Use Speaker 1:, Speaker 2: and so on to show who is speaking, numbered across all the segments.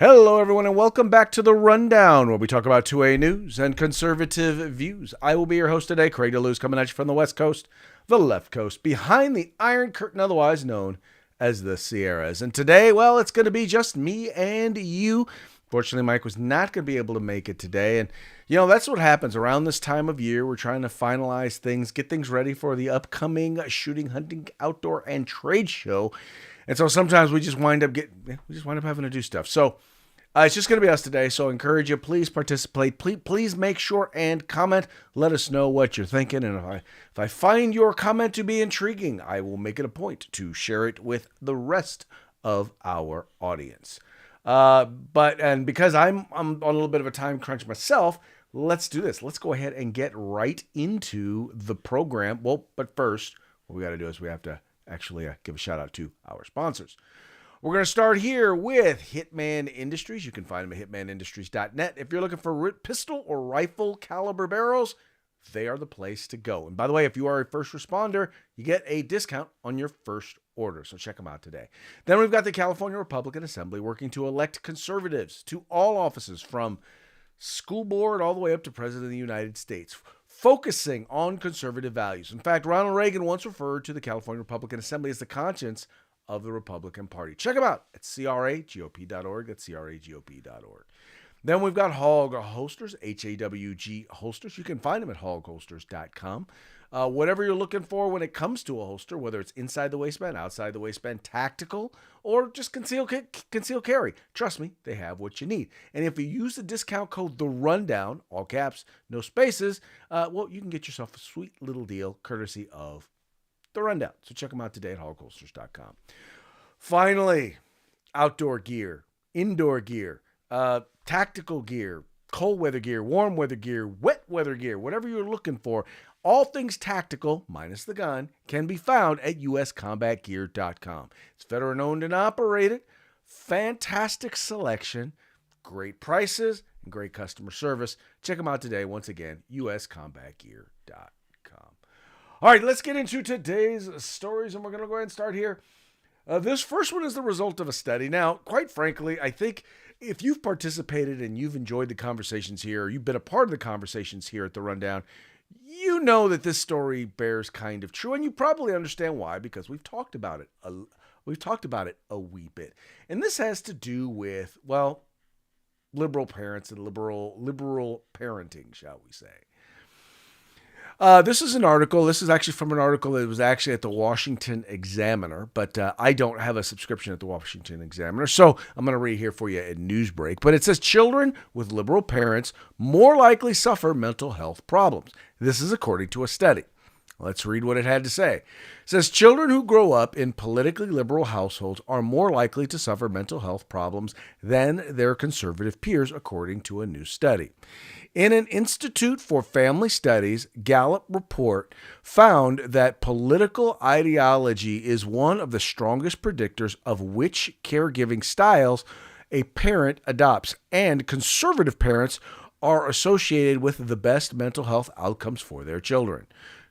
Speaker 1: Hello, everyone, and welcome back to the Rundown, where we talk about 2A news and conservative views. I will be your host today, Craig DeLuz, coming at you from the West Coast, the left coast, behind the Iron Curtain, otherwise known as the Sierras. And today, well, it's going to be just me and you. Fortunately, Mike was not going to be able to make it today. And, you know, that's what happens around this time of year. We're trying to finalize things, get things ready for the upcoming shooting, hunting, outdoor, and trade show. And so sometimes we just wind up having to do stuff. So it's just going to be us today. So I encourage you, please participate. Please make sure and comment. Let us know what you're thinking. And if I find your comment to be intriguing, I will make it a point to share it with the rest of our audience. But because I'm on a little bit of a time crunch myself, let's do this. Let's go ahead and get right into the program. Well, but first, what we got to do is we have to actually give a shout out to our sponsors. We're going to start here with Hitman Industries. You can find them at hitmanindustries.net. If you're looking for pistol or rifle caliber barrels, they are the place to go. And by the way, if you are a first responder, you get a discount on your first order. So check them out today. Then we've got the California Republican Assembly working to elect conservatives to all offices from school board all the way up to President of the United States, focusing on conservative values. In fact, Ronald Reagan once referred to the California Republican Assembly as the conscience of the Republican Party. Check them out at cragop.org. That's cragop.org. Then we've got Hog Holsters, HAWG Holsters. You can find them at hogholsters.com. Whatever you're looking for when it comes to a holster, whether it's inside the waistband, outside the waistband, tactical, or just conceal carry, trust me, they have what you need. And if you use the discount code The Rundown, all caps, no spaces, well, you can get yourself a sweet little deal courtesy of The Rundown. So check them out today at hogholsters.com. Finally, outdoor gear, indoor gear, tactical gear, cold weather gear, warm weather gear, wet weather gear, whatever you're looking for, all things tactical, minus the gun, can be found at uscombatgear.com. It's veteran owned and operated, fantastic selection, great prices, and great customer service. Check them out today, once again, uscombatgear.com. All right, let's get into today's stories, and we're going to go ahead and start here. This first one is the result of a study. Now, quite frankly, I think if you've participated and you've enjoyed the conversations here, or you've been a part of the conversations here at the Rundown, you know that this story bears kind of true, and you probably understand why, because we've talked about it. We've talked about it a wee bit, and this has to do with, well, liberal parents and liberal parenting, shall we say. This is an article. This is actually from an article that was actually at the Washington Examiner, but I don't have a subscription at the Washington Examiner, so I'm going to read here for you at Newsbreak. But it says children with liberal parents more likely suffer mental health problems. This is according to a study. Let's read what it had to say. It says children who grow up in politically liberal households are more likely to suffer mental health problems than their conservative peers, according to a new study. In an Institute for Family Studies Gallup report found that political ideology is one of the strongest predictors of which caregiving styles a parent adopts, and conservative parents are associated with the best mental health outcomes for their children.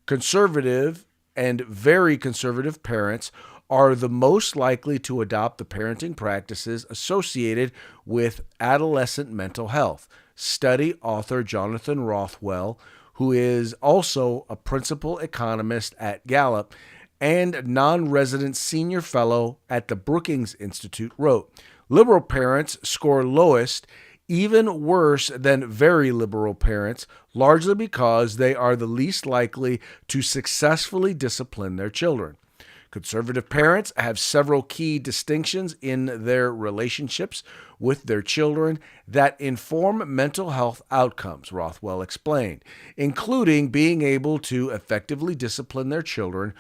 Speaker 1: Conservative and very conservative parents are the most likely to adopt the parenting practices associated with adolescent mental health. Study author Jonathan Rothwell, who is also a principal economist at Gallup and non-resident senior fellow at the Brookings Institute, wrote, liberal parents score lowest, even worse than very liberal parents, largely because they are the least likely to successfully discipline their children. Conservative parents have several key distinctions in their relationships with their children that inform mental health outcomes, Rothwell explained, including being able to effectively discipline their children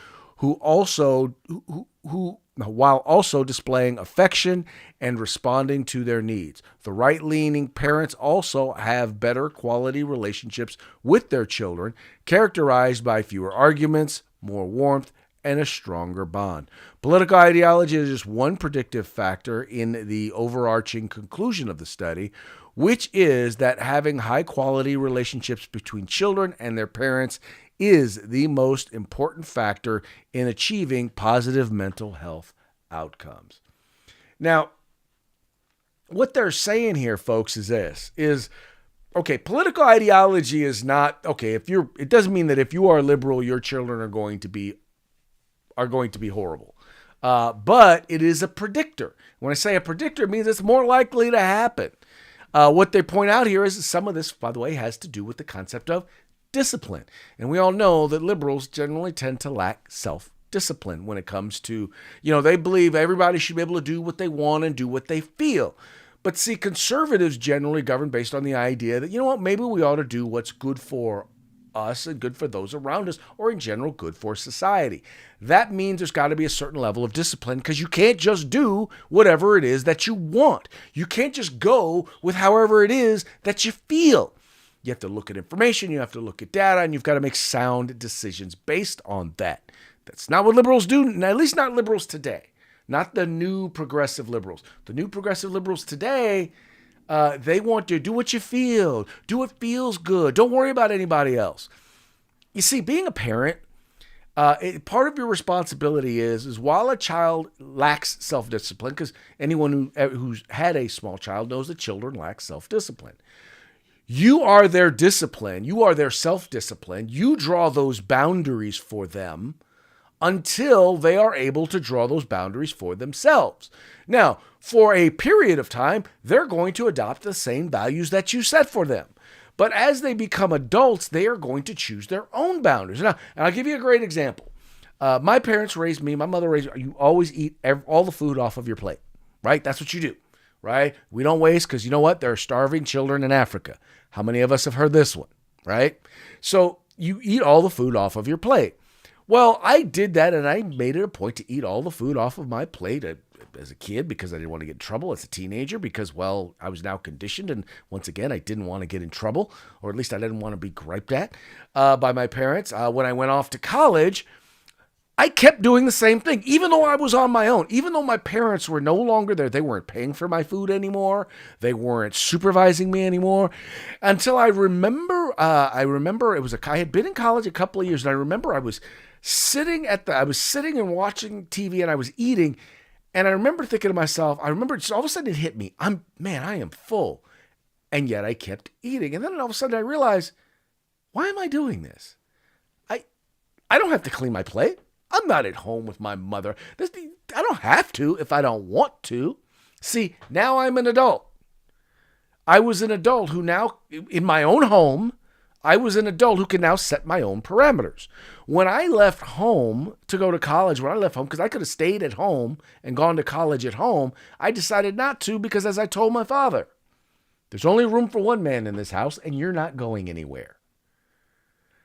Speaker 1: while also displaying affection and responding to their needs. The right-leaning parents also have better quality relationships with their children, characterized by fewer arguments, more warmth, and a stronger bond. Political ideology is just one predictive factor in the overarching conclusion of the study, which is that having high-quality relationships between children and their parents is the most important factor in achieving positive mental health outcomes. Now, what they're saying here, folks, is this, is, okay, political ideology is not, okay, it doesn't mean that if you are liberal, your children are going to be horrible. But it is a predictor. When I say a predictor, it means it's more likely to happen. What they point out here is some of this, by the way, has to do with the concept of discipline. And we all know that liberals generally tend to lack self-discipline when it comes to, they believe everybody should be able to do what they want and do what they feel. But see, conservatives generally govern based on the idea that, maybe we ought to do what's good for us and good for those around us, or in general, good for society. That means there's got to be a certain level of discipline, because you can't just do whatever it is that you want. You can't just go with however it is that you feel. You have to look at information, you have to look at data, and you've got to make sound decisions based on that. That's not what liberals do, at least not liberals today. Not the new progressive liberals. The new progressive liberals today, they want to do what you feel. Do what feels good. Don't worry about anybody else. You see, being a parent, part of your responsibility is while a child lacks self-discipline, because anyone who's had a small child knows that children lack self-discipline. You are their discipline. You are their self-discipline. You draw those boundaries for them until they are able to draw those boundaries for themselves. Now, for a period of time, they're going to adopt the same values that you set for them. But as they become adults, they are going to choose their own boundaries. Now, and I'll give you a great example. My parents raised me, my mother raised me, you always eat all the food off of your plate, right? That's what you do, right? We don't waste, because you know what? There are starving children in Africa. How many of us have heard this one, right? So you eat all the food off of your plate. Well, I did that, and I made it a point to eat all the food off of my plate as a kid, because I didn't want to get in trouble, as a teenager, because, well, I was now conditioned, and once again, I didn't want to get in trouble, or at least I didn't want to be griped at by my parents. When I went off to college, I kept doing the same thing, even though I was on my own, even though my parents were no longer there. They weren't paying for my food anymore. They weren't supervising me anymore. Until I remember I had been in college a couple of years, and I remember I was sitting and watching TV, and I was eating, and I remember thinking to myself, just all of a sudden it hit me. I am full. And yet I kept eating. And then all of a sudden I realized, why am I doing this? I don't have to clean my plate. I'm not at home with my mother. I don't have to if I don't want to. See, now I'm an adult. I was an adult who now, in my own home, I was an adult who can now set my own parameters. When I left home to go to college, because I could have stayed at home and gone to college at home, I decided not to, because as I told my father, there's only room for one man in this house, and you're not going anywhere.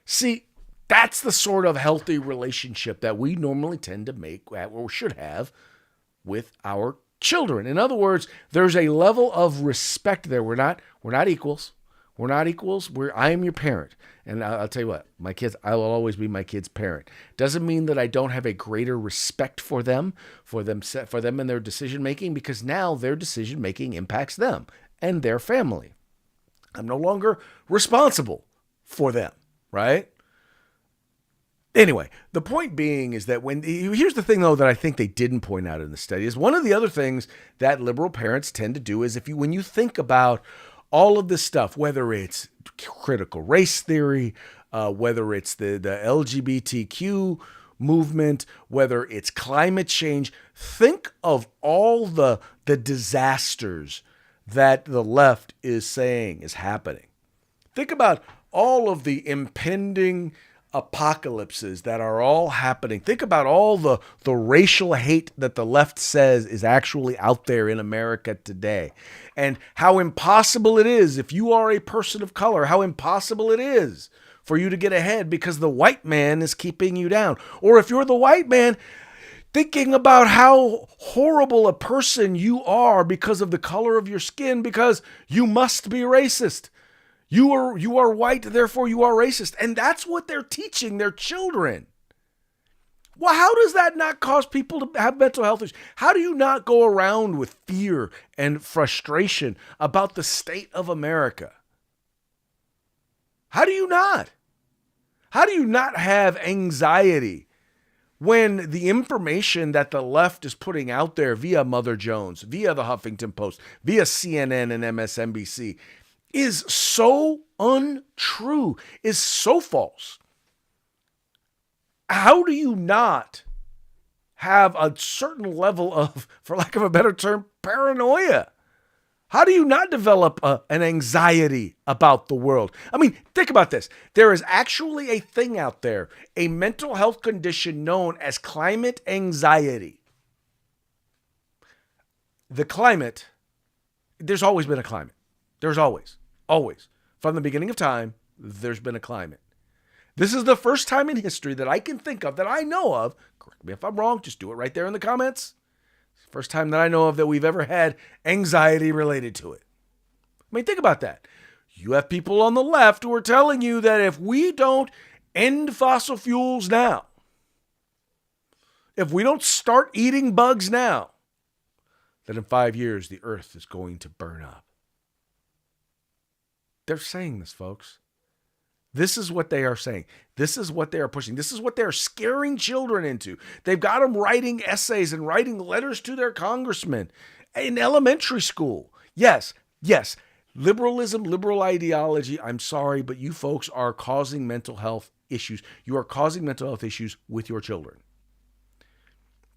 Speaker 1: See, that's the sort of healthy relationship that we normally tend to make, or should have, with our children. In other words, there's a level of respect there. We're not equals. We're not equals. I am your parent. And I'll tell you what, my kids, I will always be my kid's parent. Doesn't mean that I don't have a greater respect for them and their decision making, because now their decision making impacts them and their family. I'm no longer responsible for them, right? Anyway, the point being is that here's the thing, though, that I think they didn't point out in the study, is one of the other things that liberal parents tend to do is when you think about all of this stuff, whether it's critical race theory, whether it's the LGBTQ movement, whether it's climate change, think of all the disasters that the left is saying is happening. Think about all of the impending apocalypses that are all happening. Think about all the racial hate that the left says is actually out there in America today, and how impossible it is, if you are a person of color, how impossible it is for you to get ahead because the white man is keeping you down. Or if you're the white man, thinking about how horrible a person you are because of the color of your skin, because you must be racist. You are white, therefore you are racist. And that's what they're teaching their children. Well, how does that not cause people to have mental health issues? How do you not go around with fear and frustration about the state of America? How do you not? How do you not have anxiety when the information that the left is putting out there via Mother Jones, via the Huffington Post, via CNN and MSNBC is so untrue, is so false. How do you not have a certain level of, for lack of a better term, paranoia? How do you not develop an anxiety about the world? I mean, think about this. There is actually a thing out there, a mental health condition known as climate anxiety. The climate, there's always been a climate. There's always. From the beginning of time, there's been a climate. This is the first time in history that I can think of, that I know of. Correct me if I'm wrong, just do it right there in the comments. First time that I know of that we've ever had anxiety related to it. I mean, think about that. You have people on the left who are telling you that if we don't end fossil fuels now, if we don't start eating bugs now, that in 5 years the earth is going to burn up. They're saying this, folks. This is what they are saying. This is what they are pushing. This is what they're scaring children into. They've got them writing essays and writing letters to their congressmen in elementary school. Yes. Liberalism, liberal ideology, I'm sorry, but you folks are causing mental health issues. You are causing mental health issues with your children.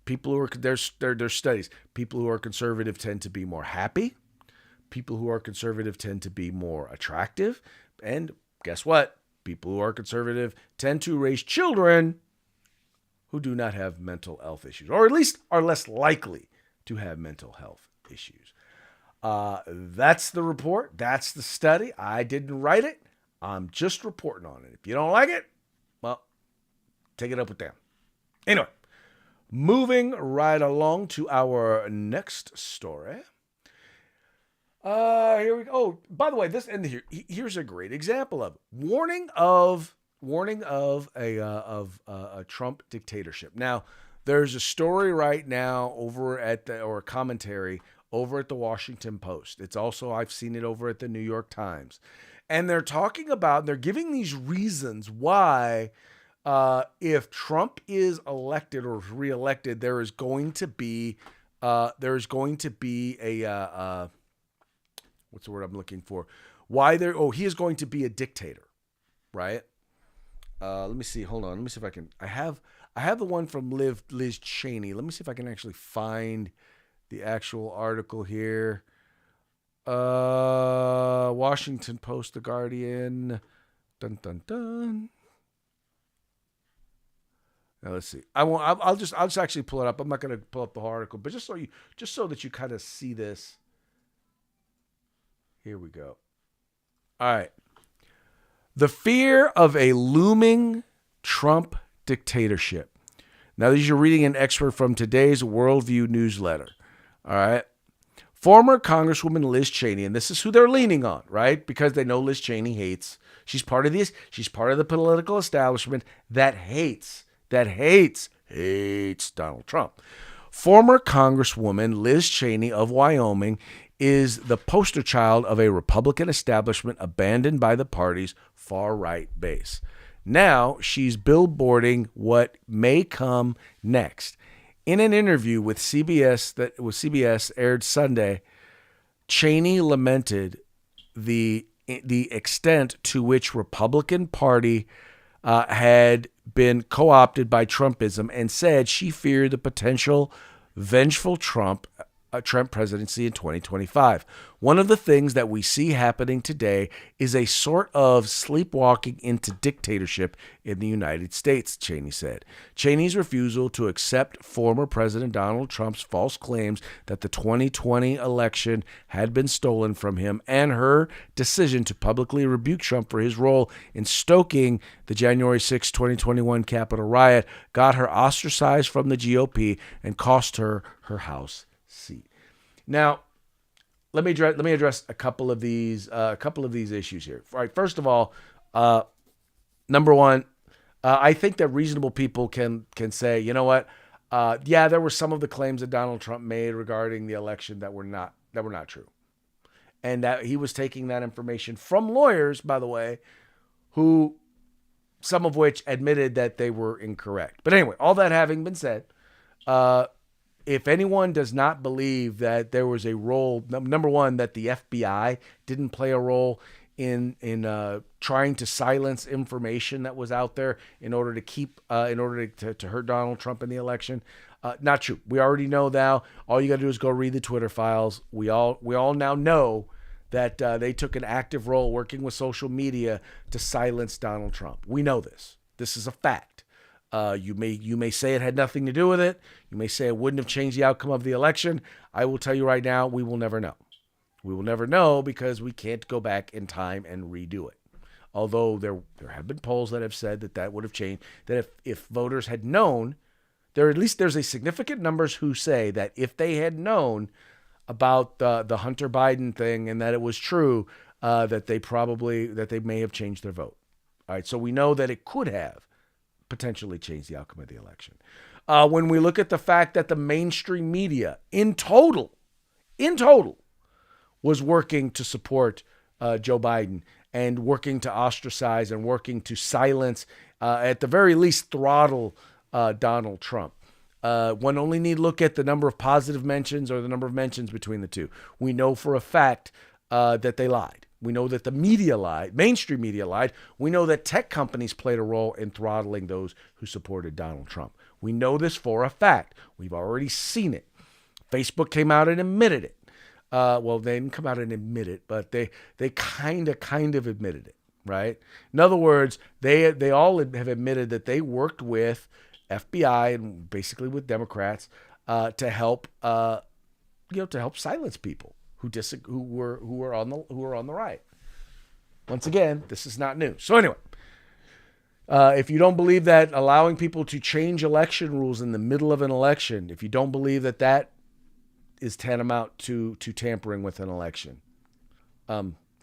Speaker 1: People who are, there's studies. People who are conservative tend to be more happy. People who are conservative tend to be more attractive. And guess what? People who are conservative tend to raise children who do not have mental health issues, or at least are less likely to have mental health issues. That's the report. That's the study. I didn't write it. I'm just reporting on it. If you don't like it, well, take it up with them. Anyway, moving right along to our next story. Here we go. Oh, by the way, here's a great example of warning of a Trump dictatorship. Now, there's a story right now over at or a commentary over at the Washington Post. It's also, I've seen it over at the New York Times, and they're giving these reasons why, if Trump is elected or reelected, there is going to be a what's the word I'm looking for? He is going to be a dictator, right? Let me see. Hold on. Let me see if I can. I have the one from Liz Cheney. Let me see if I can actually find the actual article here. Washington Post, The Guardian. Dun dun dun. Now let's see. I'll just actually pull it up. I'm not going to pull up the whole article, but just so that you kind of see this. Here we go. All right. The fear of a looming Trump dictatorship. Now, you're reading an excerpt from today's Worldview newsletter. All right. Former Congresswoman Liz Cheney, and this is who they're leaning on, right? Because they know Liz Cheney hates. She's part of the political establishment that hates Donald Trump. Former Congresswoman Liz Cheney of Wyoming is the poster child of a Republican establishment abandoned by the party's far-right base. Now she's billboarding what may come next. In an interview with CBS aired Sunday, Cheney lamented the extent to which Republican Party had been co-opted by Trumpism, and said she feared the potential vengeful Trump presidency in 2025. One of the things that we see happening today is a sort of sleepwalking into dictatorship in the United States, Cheney said. Cheney's refusal to accept former President Donald Trump's false claims that the 2020 election had been stolen from him, and her decision to publicly rebuke Trump for his role in stoking the January 6, 2021 Capitol riot, got her ostracized from the GOP and cost her her House seat. Now, let me address a couple of these issues here. All right, first of all, number one, I think that reasonable people can say, you know what, there were some of the claims that Donald Trump made regarding the election that were not true, and that he was taking that information from lawyers, by the way, who some of which admitted that they were incorrect. But anyway, all that having been said, if anyone does not believe that there was a role, number one, that the FBI didn't play a role in trying to silence information that was out there in order to keep, in order to hurt Donald Trump in the election, not true. We already know now. All you got to do is go read the Twitter files. We all now know that they took an active role working with social media to silence Donald Trump. We know this. This is a fact. You may say it had nothing to do with it. You may say it wouldn't have changed the outcome of the election. I will tell you right now, we will never know. We will never know because we can't go back in time and redo it. Although there have been polls that have said that would have changed, that if voters had known, there's a significant numbers who say that if they had known about the Hunter Biden thing and that it was true, that they may have changed their vote. All right, so we know that it could have potentially changed the outcome of the election. When we look at the fact that the mainstream media in total, was working to support Joe Biden and working to ostracize and working to silence, at the very least, throttle Donald Trump. One only need look at the number of positive mentions or the number of mentions between the two. We know for a fact that they lied. We know that the media lied, mainstream media lied. We know that tech companies played a role in throttling those who supported Donald Trump. We know this for a fact. We've already seen it. Facebook came out and admitted it. Well, they didn't come out and admit it, but they kind of admitted it, right? In other words, they all have admitted that they worked with FBI and basically with Democrats to help silence people who were on the right. Once again, this is not new. So anyway, if you don't believe that allowing people to change election rules in the middle of an election, if you don't believe that is tantamount to tampering with an election.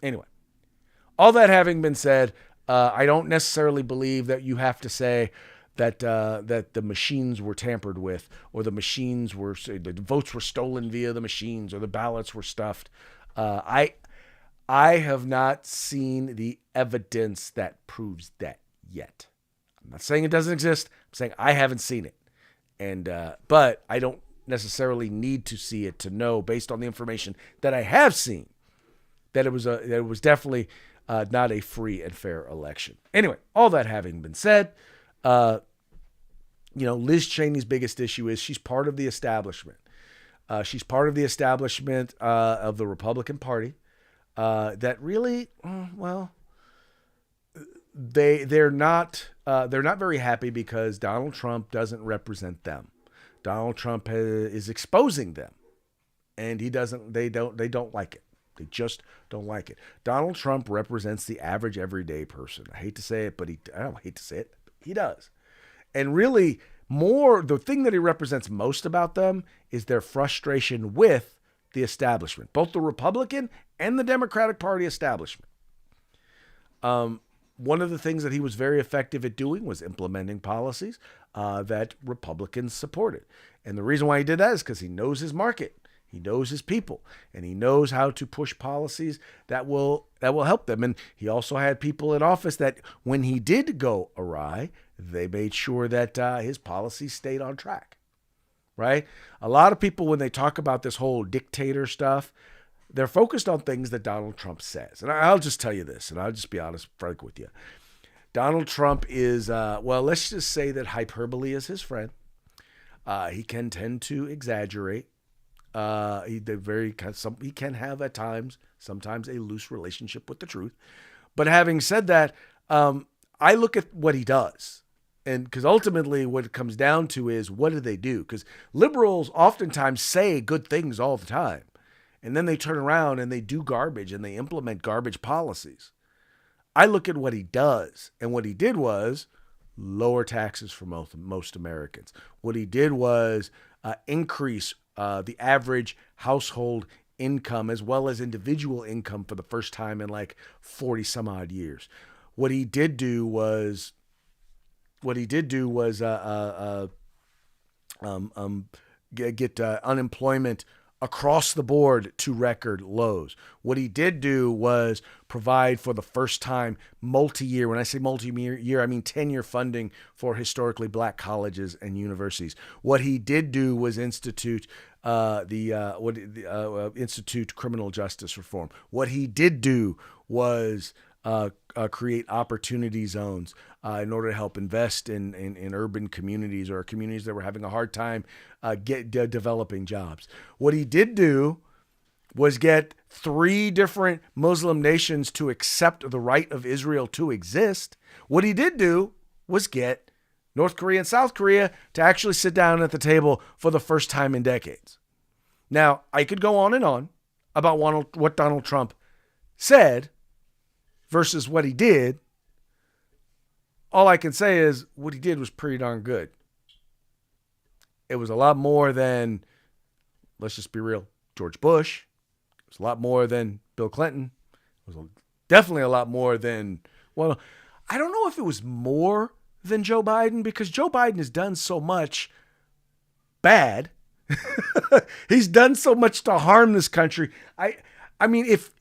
Speaker 1: Anyway, all that having been said, I don't necessarily believe that you have to say that the machines were tampered with, or the votes were stolen via the machines, or the ballots were stuffed. I have not seen the evidence that proves that yet. I'm not saying it doesn't exist. I'm saying I haven't seen it, and but I don't necessarily need to see it to know, based on the information that I have seen, that it was definitely not a free and fair election. Anyway, all that having been said, Liz Cheney's biggest issue is she's part of the establishment. She's part of the establishment of the Republican Party that really, they're not very happy because Donald Trump doesn't represent them. Donald Trump is exposing them, and they don't like it. They just don't like it. Donald Trump represents the average everyday person. I hate to say it, but I don't hate to say it. He does. And really, the thing that he represents most about them is their frustration with the establishment, both the Republican and the Democratic Party establishment. One of the things that he was very effective at doing was implementing policies that Republicans supported. And the reason why he did that is because he knows his market. He knows his people, and he knows how to push policies that will help them. And he also had people in office that, when he did go awry, they made sure that his policies stayed on track, right? A lot of people, when they talk about this whole dictator stuff, they're focused on things that Donald Trump says. And I'll just tell you this, and I'll just be honest, frank with you. Donald Trump is, let's just say that hyperbole is his friend. He can tend to exaggerate. He can have at times, sometimes, a loose relationship with the truth. But having said that, I look at what he does. And because ultimately what it comes down to is, what do they do? Because liberals oftentimes say good things all the time, and then they turn around and they do garbage and they implement garbage policies. I look at what he does, and what he did was lower taxes for most Americans. What he did was increase the average household income as well as individual income for the first time in like 40 some odd years. What he did do was get unemployment across the board to record lows. What he did do was provide for the first time multi-year. When I say multi-year, I mean 10-year funding for historically black colleges and universities. What he did do was institute institute criminal justice reform. What he did do was create opportunity zones in order to help invest in urban communities or communities that were having a hard time developing jobs. What he did do was get 3 different Muslim nations to accept the right of Israel to exist. What he did do was get North Korea and South Korea to actually sit down at the table for the first time in decades. Now, I could go on and on about what Donald Trump said versus what he did. All I can say is what he did was pretty darn good. It was a lot more than, let's just be real, George Bush. It was a lot more than Bill Clinton. It was definitely a lot more than, well, I don't know if it was more than Joe Biden, because Joe Biden has done so much bad. He's done so much to harm this country. I mean, if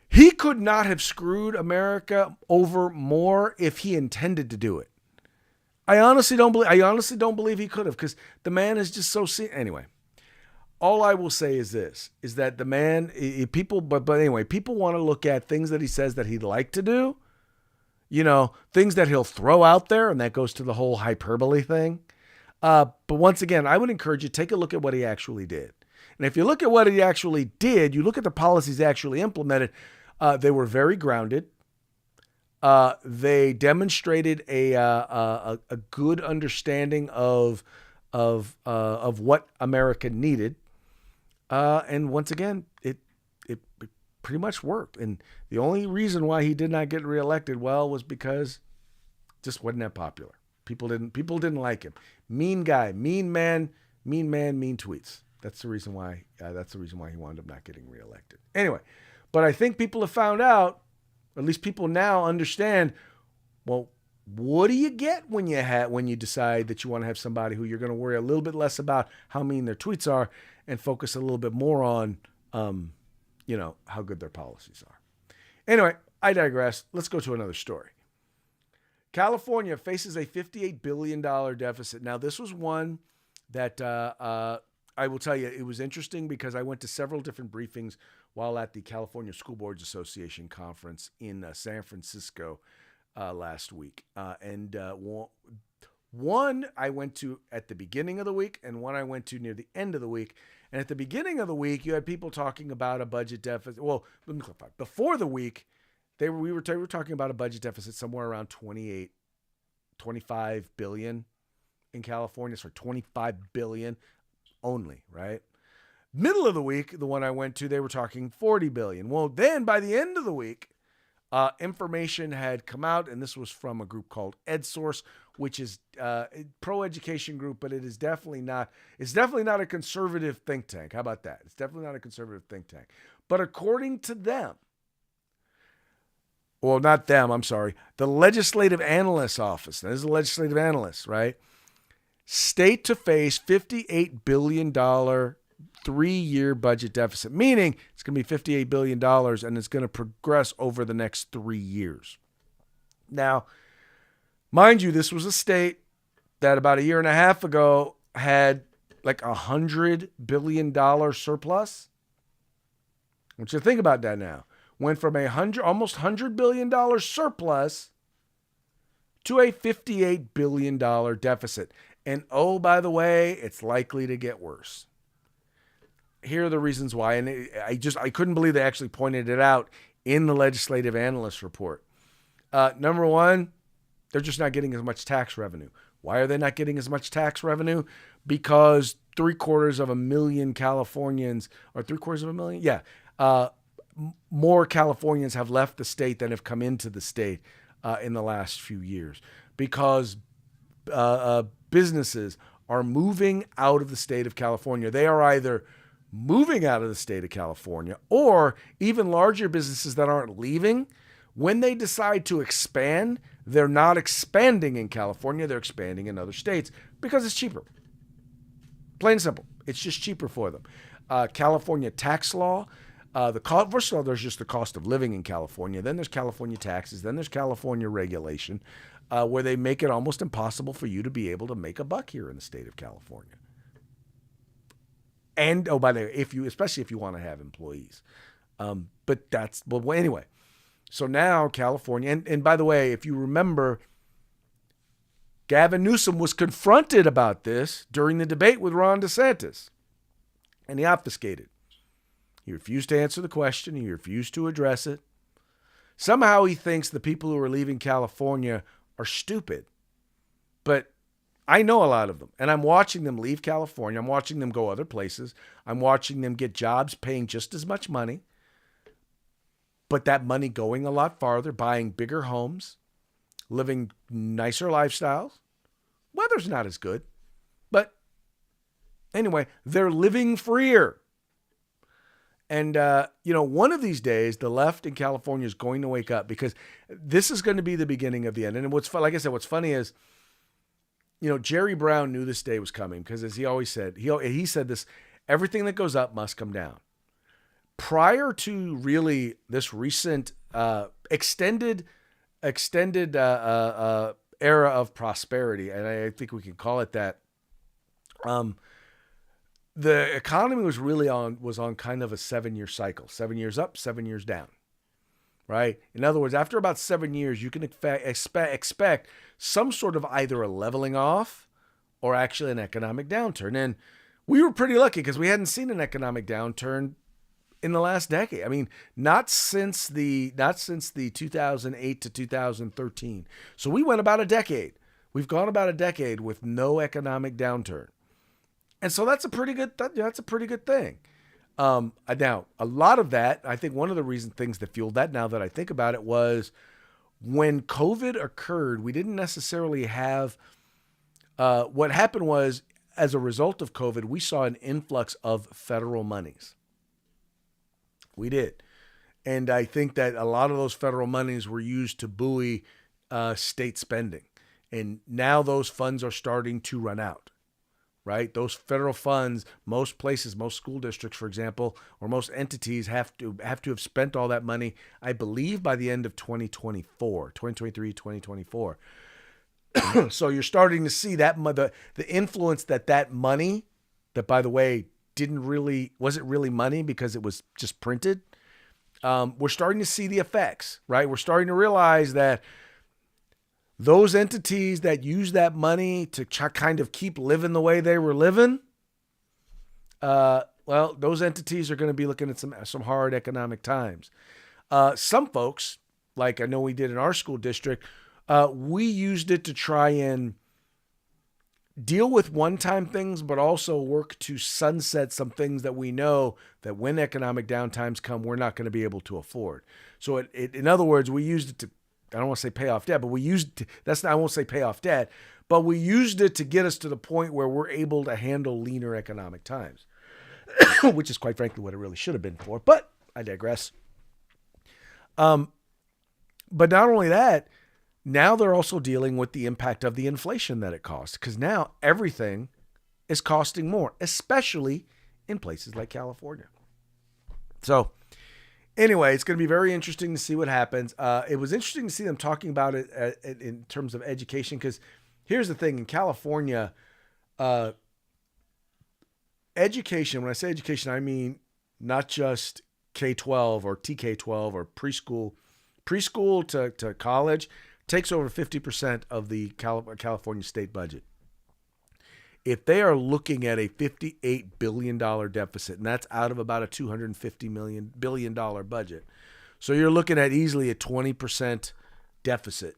Speaker 1: he could not have screwed America over more if he intended to do it. I honestly don't believe he could have, because the man is just so anyway. All I will say is this, is that the man, people want to look at things that he says that he'd like to do, things that he'll throw out there, and that goes to the whole hyperbole thing. But once again, I would encourage you to take a look at what he actually did. And if you look at what he actually did, you look at the policies he actually implemented, they were very grounded. They demonstrated a good understanding of what America needed. And once again, it pretty much worked. And the only reason why he did not get reelected, was because it just wasn't that popular. People didn't like him. Mean guy, mean man, mean tweets. That's the reason why he wound up not getting reelected. Anyway, but I think people have found out, or at least people now understand, well, what do you get when you decide that you want to have somebody who you're going to worry a little bit less about how mean their tweets are and focus a little bit more on, how good their policies are. Anyway, I digress. Let's go to another story. California faces a $58 billion deficit. Now, this was one that I will tell you, it was interesting because I went to several different briefings while at the California School Boards Association conference in San Francisco last week. One I went to at the beginning of the week, and one I went to near the end of the week. And at the beginning of the week, you had people talking about a budget deficit. Well, let me clarify. Before the week, we were talking about a budget deficit somewhere around 25 billion in California. So 25 billion only, right? Middle of the week, the one I went to, they were talking 40 billion. Well, then by the end of the week, information had come out, and this was from a group called EdSource, which is a pro-education group, but it's definitely not a conservative think tank. How about that? It's definitely not a conservative think tank. But according to them, well, not them, I'm sorry, the Legislative Analyst's Office, now this is a legislative analyst, right? State to face $58 billion 3-year budget deficit, meaning it's going to be $58 billion and it's going to progress over the next 3 years. Now, mind you, this was a state that about a year and a half ago had like $100 billion surplus. I want you to think about that now. Went from almost $100 billion surplus to a $58 billion deficit. And oh, by the way, it's likely to get worse. Here are the reasons why. And I couldn't believe they actually pointed it out in the legislative analyst report. Number one, they're just not getting as much tax revenue. Why are they not getting as much tax revenue? Because 750,000 Californians, or 750,000? Yeah. More Californians have left the state than have come into the state in the last few years, because businesses are moving out of the state of California. They are either moving out of the state of California, or even larger businesses that aren't leaving. When they decide to expand, they're not expanding in California. They're expanding in other states because it's cheaper. Plain and simple. It's just cheaper for them. California tax law. First of all, there's just the cost of living in California. Then there's California taxes. Then there's California regulation, where they make it almost impossible for you to be able to make a buck here in the state of California. And by the way, especially if you want to have employees. Well, anyway. So now California, and by the way, if you remember, Gavin Newsom was confronted about this during the debate with Ron DeSantis, and he obfuscated. He refused to answer the question. He refused to address it. Somehow he thinks the people who are leaving California are stupid. But I know a lot of them, and I'm watching them leave California. I'm watching them go other places. I'm watching them get jobs paying just as much money, but that money going a lot farther, buying bigger homes, living nicer lifestyles. Weather's not as good, but anyway, they're living freer. And, one of these days, the left in California is going to wake up, because this is going to be the beginning of the end. And like I said, what's funny is, Jerry Brown knew this day was coming, because as he always said, he said this, everything that goes up must come down. Prior to really this recent extended era of prosperity, and I think we can call it that, the economy was on kind of a 7-year cycle, 7 years up, 7 years down, right? In other words, after about 7 years, you can expect some sort of either a leveling off or actually an economic downturn. And we were pretty lucky, because we hadn't seen an economic downturn in the last decade. I mean, not since the 2008 to 2013. So we went about a decade. We've gone about a decade with no economic downturn. And so that's a pretty good thing. Now, a lot of that, I think one of the things that fueled that, now that I think about it, was when COVID occurred, we didn't necessarily have, what happened was, as a result of COVID, we saw an influx of federal monies. We did. And I think that a lot of those federal monies were used to buoy state spending. And now those funds are starting to run out, right? Those federal funds, most places, most school districts, for example, or most entities have to have spent all that money, I believe, by the end of 2023, 2024. So you're starting to see that the influence that money, that, by the way, wasn't really money because it was just printed. We're starting to see the effects, right? We're starting to realize that those entities that use that money to kind of keep living the way they were living, those entities are going to be looking at some hard economic times. Some folks, like I know we did in our school district, we used it to try and deal with one-time things, but also work to sunset some things that we know that when economic downtimes come, we're not going to be able to afford. So in other words, we used it to, I don't want to say pay off debt, but I won't say pay off debt, but we used it to get us to the point where we're able to handle leaner economic times, which is quite frankly what it really should have been for, but I digress. But not only that, now they're also dealing with the impact of the inflation that it costs, because now everything is costing more, especially in places like California. So anyway, it's going to be very interesting to see what happens. It was interesting to see them talking about it in terms of education, because here's the thing. In California, education, when I say education, I mean not just K-12 or TK-12 or preschool to college, takes over 50% of the California state budget. If they are looking at a $58 billion deficit, and that's out of about a $250 billion budget, so you're looking at easily a 20% deficit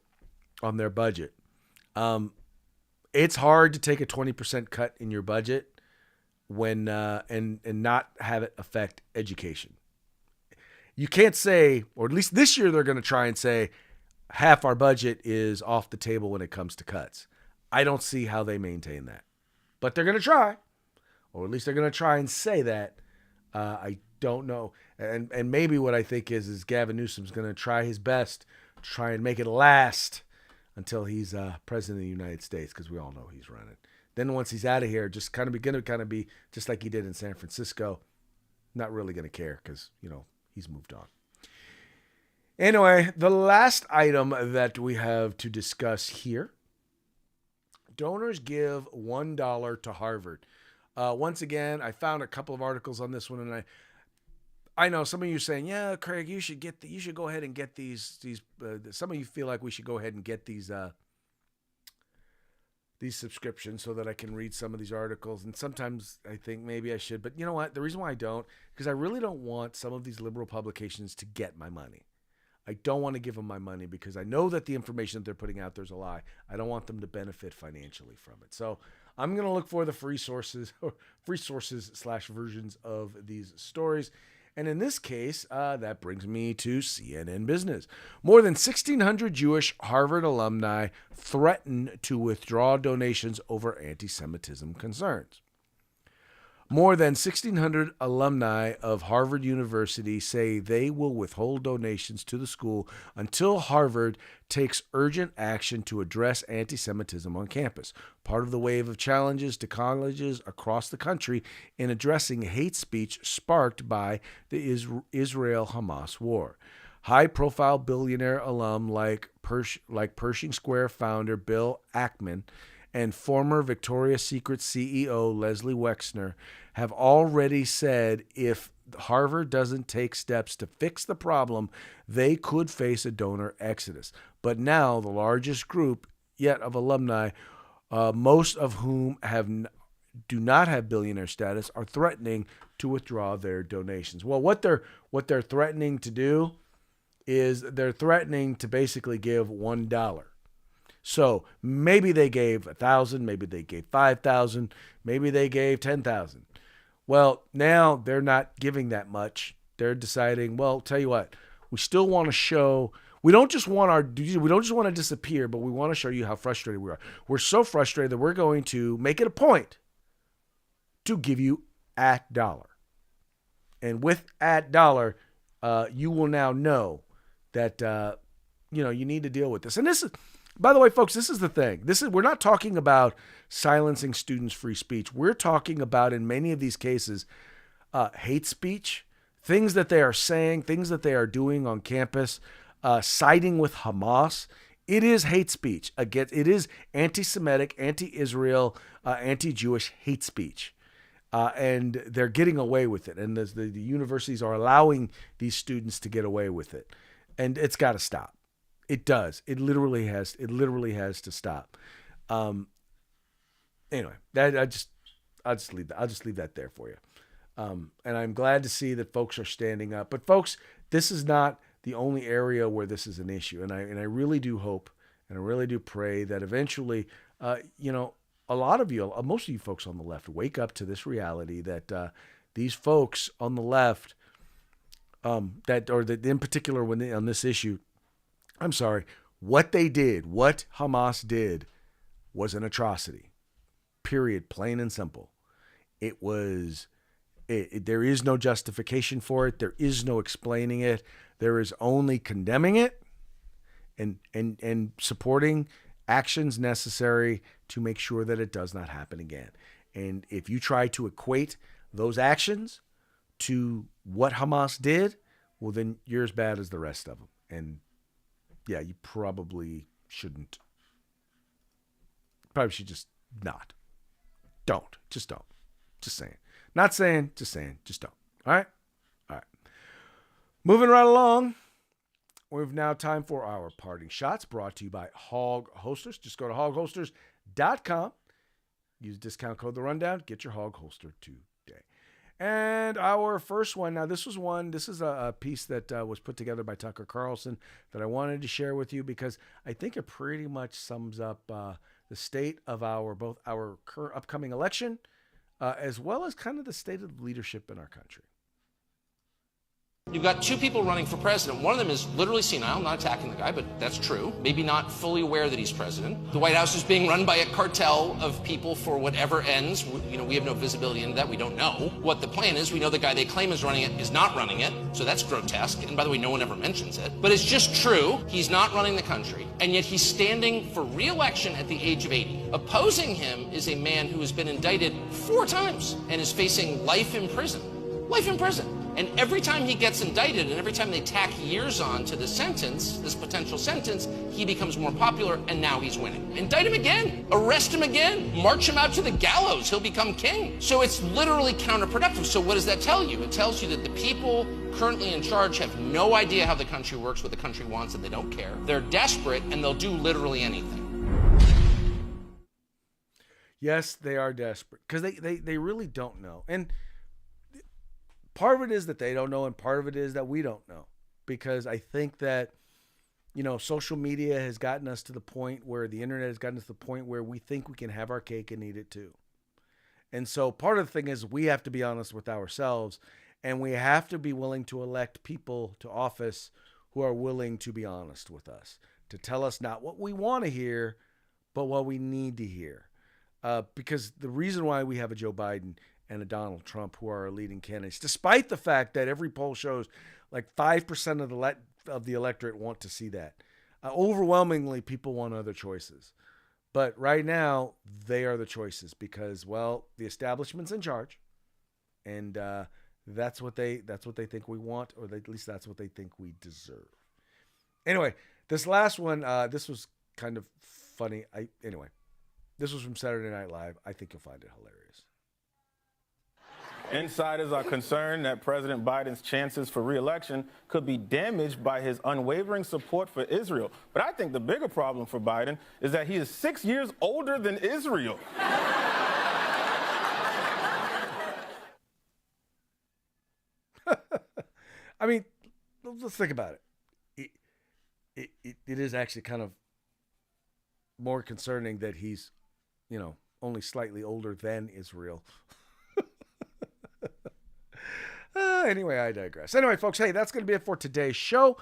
Speaker 1: on their budget. It's hard to take a 20% cut in your budget when and not have it affect education. You can't say, or at least this year they're going to try and say, half our budget is off the table when it comes to cuts. I don't see how they maintain that. But they're going to try, or at least they're going to try and say that. I don't know. And maybe what I think is Gavin Newsom's going to try his best to try and make it last until he's president of the United States, because we all know he's running. Then once he's out of here, just going to be just like he did in San Francisco, not really going to care because, he's moved on. Anyway, the last item that we have to discuss here. Donors give $1 to Harvard. Once again, I found a couple of articles on this one, and I know some of you are saying, yeah, Craig, you should go ahead and get these. Some of you feel like we should go ahead and get these subscriptions so that I can read some of these articles. And sometimes I think maybe I should, but you know what? The reason why I don't, because I really don't want some of these liberal publications to get my money. I don't want to give them my money because I know that the information that they're putting out there's a lie. I don't want them to benefit financially from it. So I'm going to look for the free sources / versions of these stories. And in this case, that brings me to CNN Business. More than 1,600 Jewish Harvard alumni threaten to withdraw donations over anti-Semitism concerns. More than 1,600 alumni of Harvard University say they will withhold donations to the school until Harvard takes urgent action to address anti-Semitism on campus, part of the wave of challenges to colleges across the country in addressing hate speech sparked by the Israel-Hamas war. High-profile billionaire alum like Pershing Square founder Bill Ackman and former Victoria's Secret CEO Leslie Wexner have already said if Harvard doesn't take steps to fix the problem, they could face a donor exodus. But now the largest group yet of alumni, most of whom do not have billionaire status, are threatening to withdraw their donations. Well, what they're threatening to do is they're threatening to basically give $1. So maybe they gave 1,000, maybe they gave 5,000, maybe they gave 10,000. Well, now they're not giving that much. They're deciding, well, tell you what, we still want to show, we don't just want to disappear, but we want to show you how frustrated we are. We're so frustrated that we're going to make it a point to give you $1. And with $1, you will now know that, you need to deal with this. And this is, by the way, folks, this is the thing. We're not talking about silencing students' free speech. We're talking about, in many of these cases, hate speech, things that they are saying, things that they are doing on campus, siding with Hamas. It is hate speech. Again, it is anti-Semitic, anti-Israel, anti-Jewish hate speech. And they're getting away with it. And the universities are allowing these students to get away with it. And it's got to stop. It does. It literally has to stop. Anyway, I'll just leave that there for you. And I'm glad to see that folks are standing up. But folks, this is not the only area where this is an issue. And I really do hope and I really do pray that eventually, a lot of you, most of you folks on the left, wake up to this reality that these folks on the left, in particular on this issue, I'm sorry, what Hamas did was an atrocity. Period. Plain and simple. It was, there is no justification for it. There is no explaining it. There is only condemning it and supporting actions necessary to make sure that it does not happen again. And if you try to equate those actions to what Hamas did, well, then you're as bad as the rest of them. And yeah, you probably shouldn't. Probably should just not. Don't. Just don't. Just saying. Not saying, just saying. Just don't. All right? All right. Moving right along. We've now time for our parting shots brought to you by Hog Holsters. Just go to hogholsters.com. Use discount code The Rundown. Get your Hog Holster today. And our first one, now this is a piece that was put together by Tucker Carlson that I wanted to share with you because I think it pretty much sums up the state of both our current upcoming election as well as kind of the state of leadership in our country.
Speaker 2: You've got two people running for president. One of them is literally senile, I'm not attacking the guy, but that's true. Maybe not fully aware that he's president. The White House is being run by a cartel of people for whatever ends. We have no visibility into that. We don't know what the plan is. We know the guy they claim is running it is not running it, so that's grotesque. And by the way, no one ever mentions it. But it's just true. He's not running the country, and yet he's standing for re-election at the age of 80. Opposing him is a man who has been indicted 4 times and is facing life in prison. Life in prison. And every time he gets indicted and every time they tack years on to the sentence, this potential sentence, he becomes more popular and now he's winning. Indict him again. Arrest him again. March him out to the gallows. He'll become king. So it's literally counterproductive. So what does that tell you? It tells you that the people currently in charge have no idea how the country works, what the country wants, and they don't care. They're desperate and they'll do literally anything.
Speaker 1: Yes, they are desperate because they really don't know. And part of it is that they don't know, and part of it is that we don't know. Because I think that, social media has gotten us to the point where the internet has gotten us to the point where we think we can have our cake and eat it too. And so part of the thing is we have to be honest with ourselves, and we have to be willing to elect people to office who are willing to be honest with us, to tell us not what we want to hear, but what we need to hear. Because the reason why we have a Joe Biden and a Donald Trump who are our leading candidates, despite the fact that every poll shows like 5% of the electorate want to see that. Overwhelmingly, people want other choices. But right now, they are the choices because, well, the establishment's in charge, and that's what they think we want, or at least that's what they think we deserve. Anyway, this last one, this was kind of funny. This was from Saturday Night Live. I think you'll find it hilarious.
Speaker 3: Insiders are concerned that President Biden's chances for re-election could be damaged by his unwavering support for Israel. But I think the bigger problem for Biden is that he is 6 years older than Israel.
Speaker 1: I mean, let's think about it. It is actually kind of more concerning that he's, only slightly older than Israel. Anyway, I digress. Anyway, folks, hey, that's going to be it for today's show.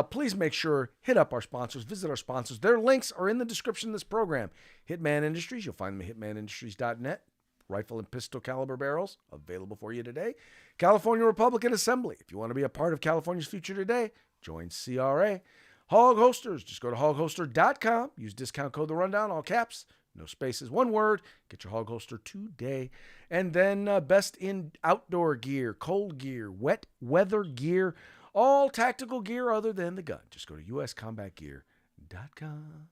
Speaker 1: Please make sure, hit up our sponsors, visit our sponsors. Their links are in the description of this program. Hitman Industries, you'll find them at hitmanindustries.net. Rifle and pistol caliber barrels, available for you today. California Republican Assembly. If you want to be a part of California's future today, join CRA. Hog Holsters, just go to hogholster.com. Use discount code The Rundown, all caps. No spaces, one word. Get your hog holster today. And then best in outdoor gear, cold gear, wet weather gear, all tactical gear other than the gun. Just go to uscombatgear.com.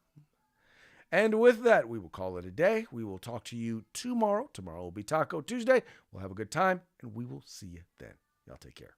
Speaker 1: And with that, we will call it a day. We will talk to you tomorrow. Tomorrow will be Taco Tuesday. We'll have a good time, and we will see you then. Y'all take care.